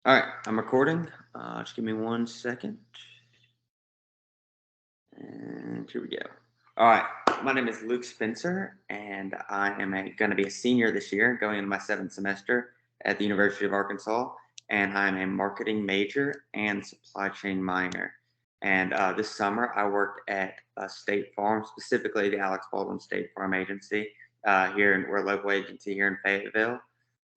All right, I'm recording. Just give me 1 second. And here we go. All right, my name is Luke Spencer, and I am going to be a senior this year, going into my seventh semester at the University of Arkansas. And I'm a marketing major and supply chain minor. And this summer, I worked at State Farm, specifically the Alex Baldwin State Farm Agency we're a local agency here in Fayetteville,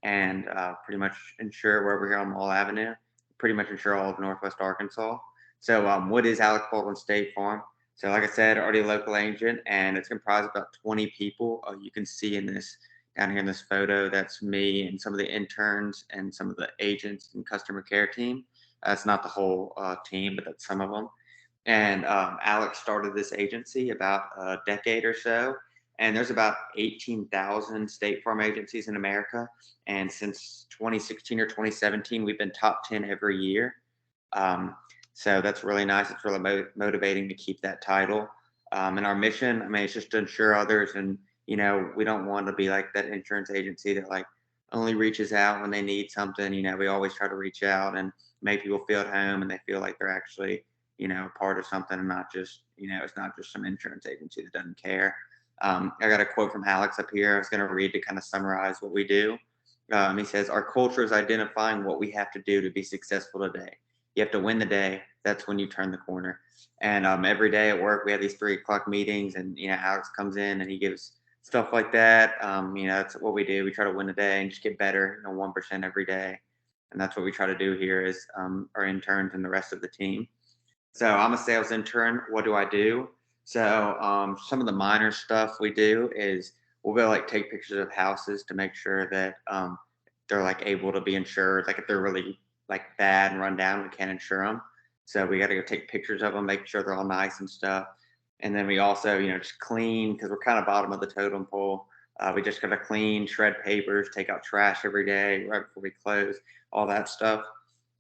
and pretty much insure we're over here on Mall Avenue, pretty much insure all of Northwest Arkansas. So, what is Alex Baldwin State Farm? So, like I said, already a local agent, and it's comprised of about 20 people. You can see in this down here in this photo, that's me and some of the interns and some of the agents and customer care team. That's not the whole team, but that's some of them. And Alex started this agency about a decade or so. And there's about 18,000 State Farm agencies in America. And since 2016 or 2017, we've been top 10 every year. Um, so that's really nice. It's really motivating to keep that title. And our mission, I mean, it's just to insure others. And, we don't want to be like that insurance agency that like only reaches out when they need something. We always try to reach out and make people feel at home and they feel like they're actually, part of something and not just, it's not just some insurance agency that doesn't care. I got a quote from Alex up here. I was going to read to kind of summarize what we do. He says, "Our culture is identifying what we have to do to be successful today. You have to win the day. That's when you turn the corner." And every day at work, we have these 3 o'clock meetings, and Alex comes in and he gives stuff like that. That's what we do. We try to win the day and just get better, 1% every day, and that's what we try to do here is our interns and the rest of the team. So I'm a sales intern. What do I do? So some of the minor stuff we do is we'll go like take pictures of houses to make sure that they're like able to be insured. Like if they're really like bad and run down, we can't insure them. So we got to go take pictures of them, make sure they're all nice and stuff. And then we also, just clean because we're kind of bottom of the totem pole. We just got to clean, shred papers, take out trash every day right before we close, all that stuff.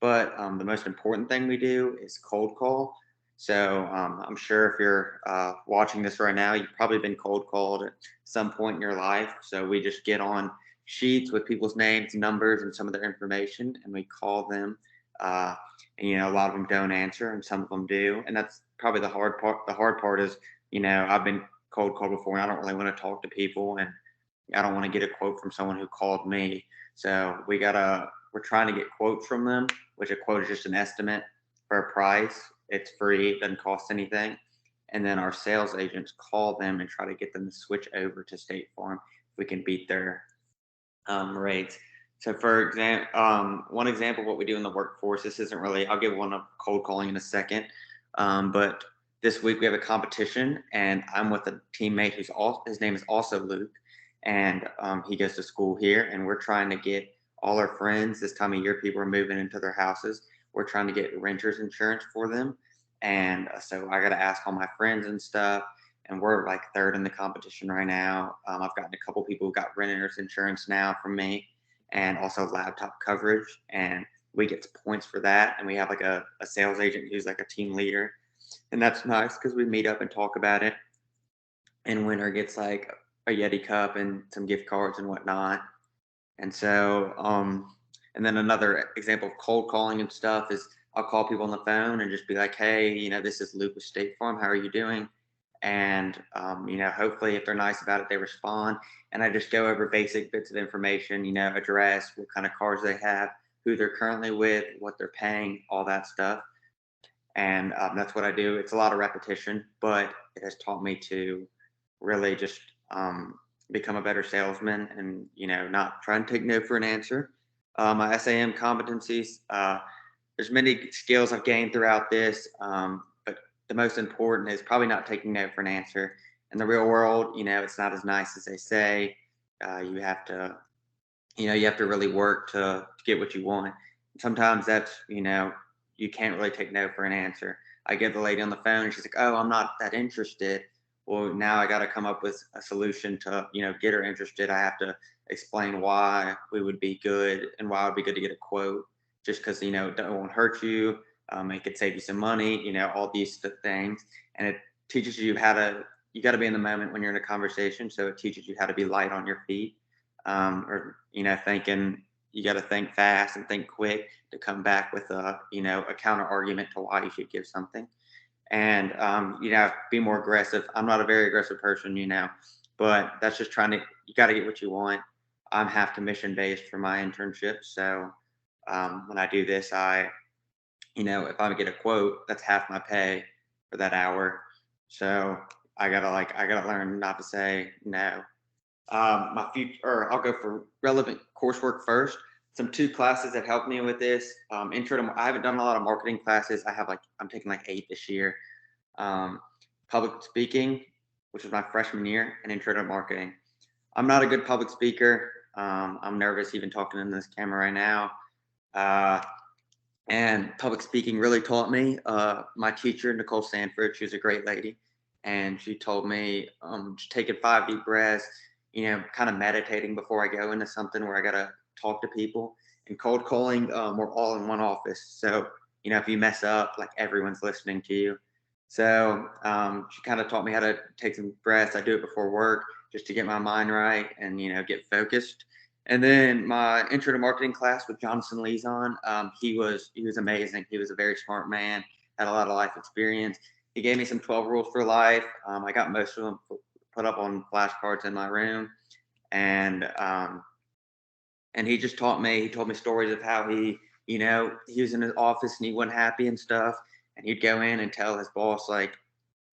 But the most important thing we do is cold call. So I'm sure if you're watching this right now, you've probably been cold called at some point in your life. So we just get on sheets with people's names, numbers, and some of their information, and we call them. And a lot of them don't answer, and some of them do. And that's probably the hard part. The hard part is, I've been cold called before, and I don't really want to talk to people, and I don't want to get a quote from someone who called me. So we're trying to get quotes from them, which a quote is just an estimate for a price. It's free, it doesn't cost anything. And then our sales agents call them and try to get them to switch over to State Farm if we can beat their rates. So, for example, one example of what we do in the workforce, this isn't really, I'll give one of cold calling in a second. But this week we have a competition, and I'm with a teammate his name is also Luke, and he goes to school here, and we're trying to get all our friends this time of year. People are moving into their houses. We're trying to get renters insurance for them, and so I got to ask all my friends and stuff. And we're like third in the competition right now. I've gotten a couple people who got renters insurance now from me, and also laptop coverage, and we get points for that. And we have like a sales agent who's like a team leader, and that's nice because we meet up and talk about it. And winner gets like a Yeti cup and some gift cards and whatnot. And so, and then another example of cold calling and stuff is I'll call people on the phone and just be like, "Hey, this is Luke with State Farm. How are you doing?" And, hopefully if they're nice about it, they respond. And I just go over basic bits of information, address, what kind of cars they have, who they're currently with, what they're paying, all that stuff. And that's what I do. It's a lot of repetition, but it has taught me to really just become a better salesman and not try and take no for an answer. My SAM competencies, there's many skills I've gained throughout this, but the most important is probably not taking no for an answer. In the real world, it's not as nice as they say. You have to you have to really work to get what you want. Sometimes that's you can't really take no for an answer. I get the lady on the phone and she's like, "Oh, I'm not that interested." Well, now I got to come up with a solution to get her interested. I have to explain why we would be good and why it would be good to get a quote, just because it won't hurt you. It could save you some money. All these things, and it teaches you how to. You got to be in the moment when you're in a conversation, so it teaches you how to be light on your feet, or thinking you got to think fast and think quick to come back with a counter argument to why you should give something. And be more aggressive. I'm not a very aggressive person, but that's just trying to. You got to get what you want. I'm half commission based for my internship, so when I do this, if I get a quote, that's half my pay for that hour. So I gotta learn not to say no. My future, or I'll go for relevant coursework first. Some two classes that helped me with this. Intro to, I haven't done a lot of marketing classes. I'm taking like 8 this year. Um, Public speaking, which is my freshman year, and intro to marketing. I'm not a good public speaker. I'm nervous even talking in this camera right now. Uh, and public speaking really taught me. My teacher, Nicole Sanford, she was a great lady, and she told me just taking 5 deep breaths, kind of meditating before I go into something where I gotta talk to people. And cold calling, we're all in one office, so if you mess up, like everyone's listening to you. So she kind of taught me how to take some breaths. I do it before work just to get my mind right and get focused. And then my intro to marketing class with Jonathan Leeson, he was amazing. He was a very smart man, had a lot of life experience. He gave me some 12 rules for life. I got most of them put up on flashcards in my room, and he just taught me. He told me stories of how he was in his office and he wasn't happy and stuff, and he'd go in and tell his boss like,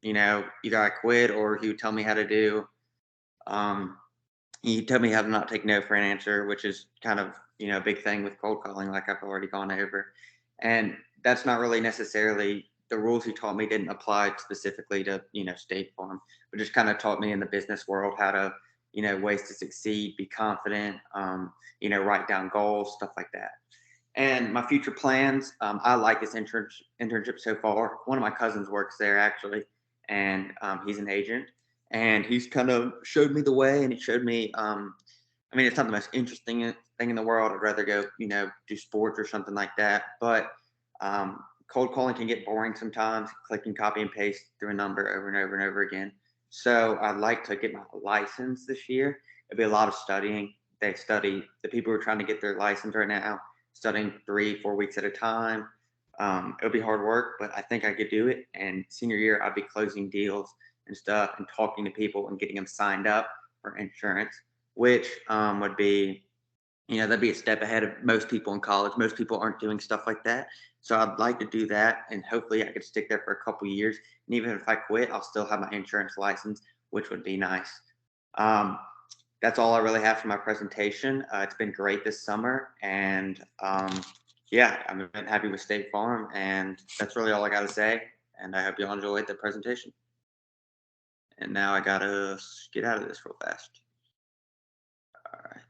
either I quit or he would tell me how to do. Um, he told me how to not take no for an answer, which is kind of a big thing with cold calling, like I've already gone over. And that's not really necessarily the rules he taught me didn't apply specifically to State Farm, but just kind of taught me in the business world how to ways to succeed, be confident, write down goals, stuff like that. And my future plans, I like this internship so far. One of my cousins works there actually, and he's an agent, and he's kind of showed me the way, and he showed me. I mean, it's not the most interesting thing in the world. I'd rather go, do sports or something like that. But cold calling can get boring sometimes. Clicking copy and paste through a number over and over and over again. So I'd like to get my license this year. It'd be a lot of studying. The people who are trying to get their license right now, studying 3-4 weeks at a time. It'll be hard work, but I think I could do it. And senior year, I'd be closing deals and stuff and talking to people and getting them signed up for insurance, which would be, that'd be a step ahead of most people in college. Most people aren't doing stuff like that. So I'd like to do that. And hopefully I could stick there for a couple years. And even if I quit, I'll still have my insurance license, which would be nice. Um, that's all I really have for my presentation. It's been great this summer. And yeah, I've been happy with State Farm. And that's really all I got to say. And I hope you all enjoyed the presentation. And now I got to get out of this real fast. All right.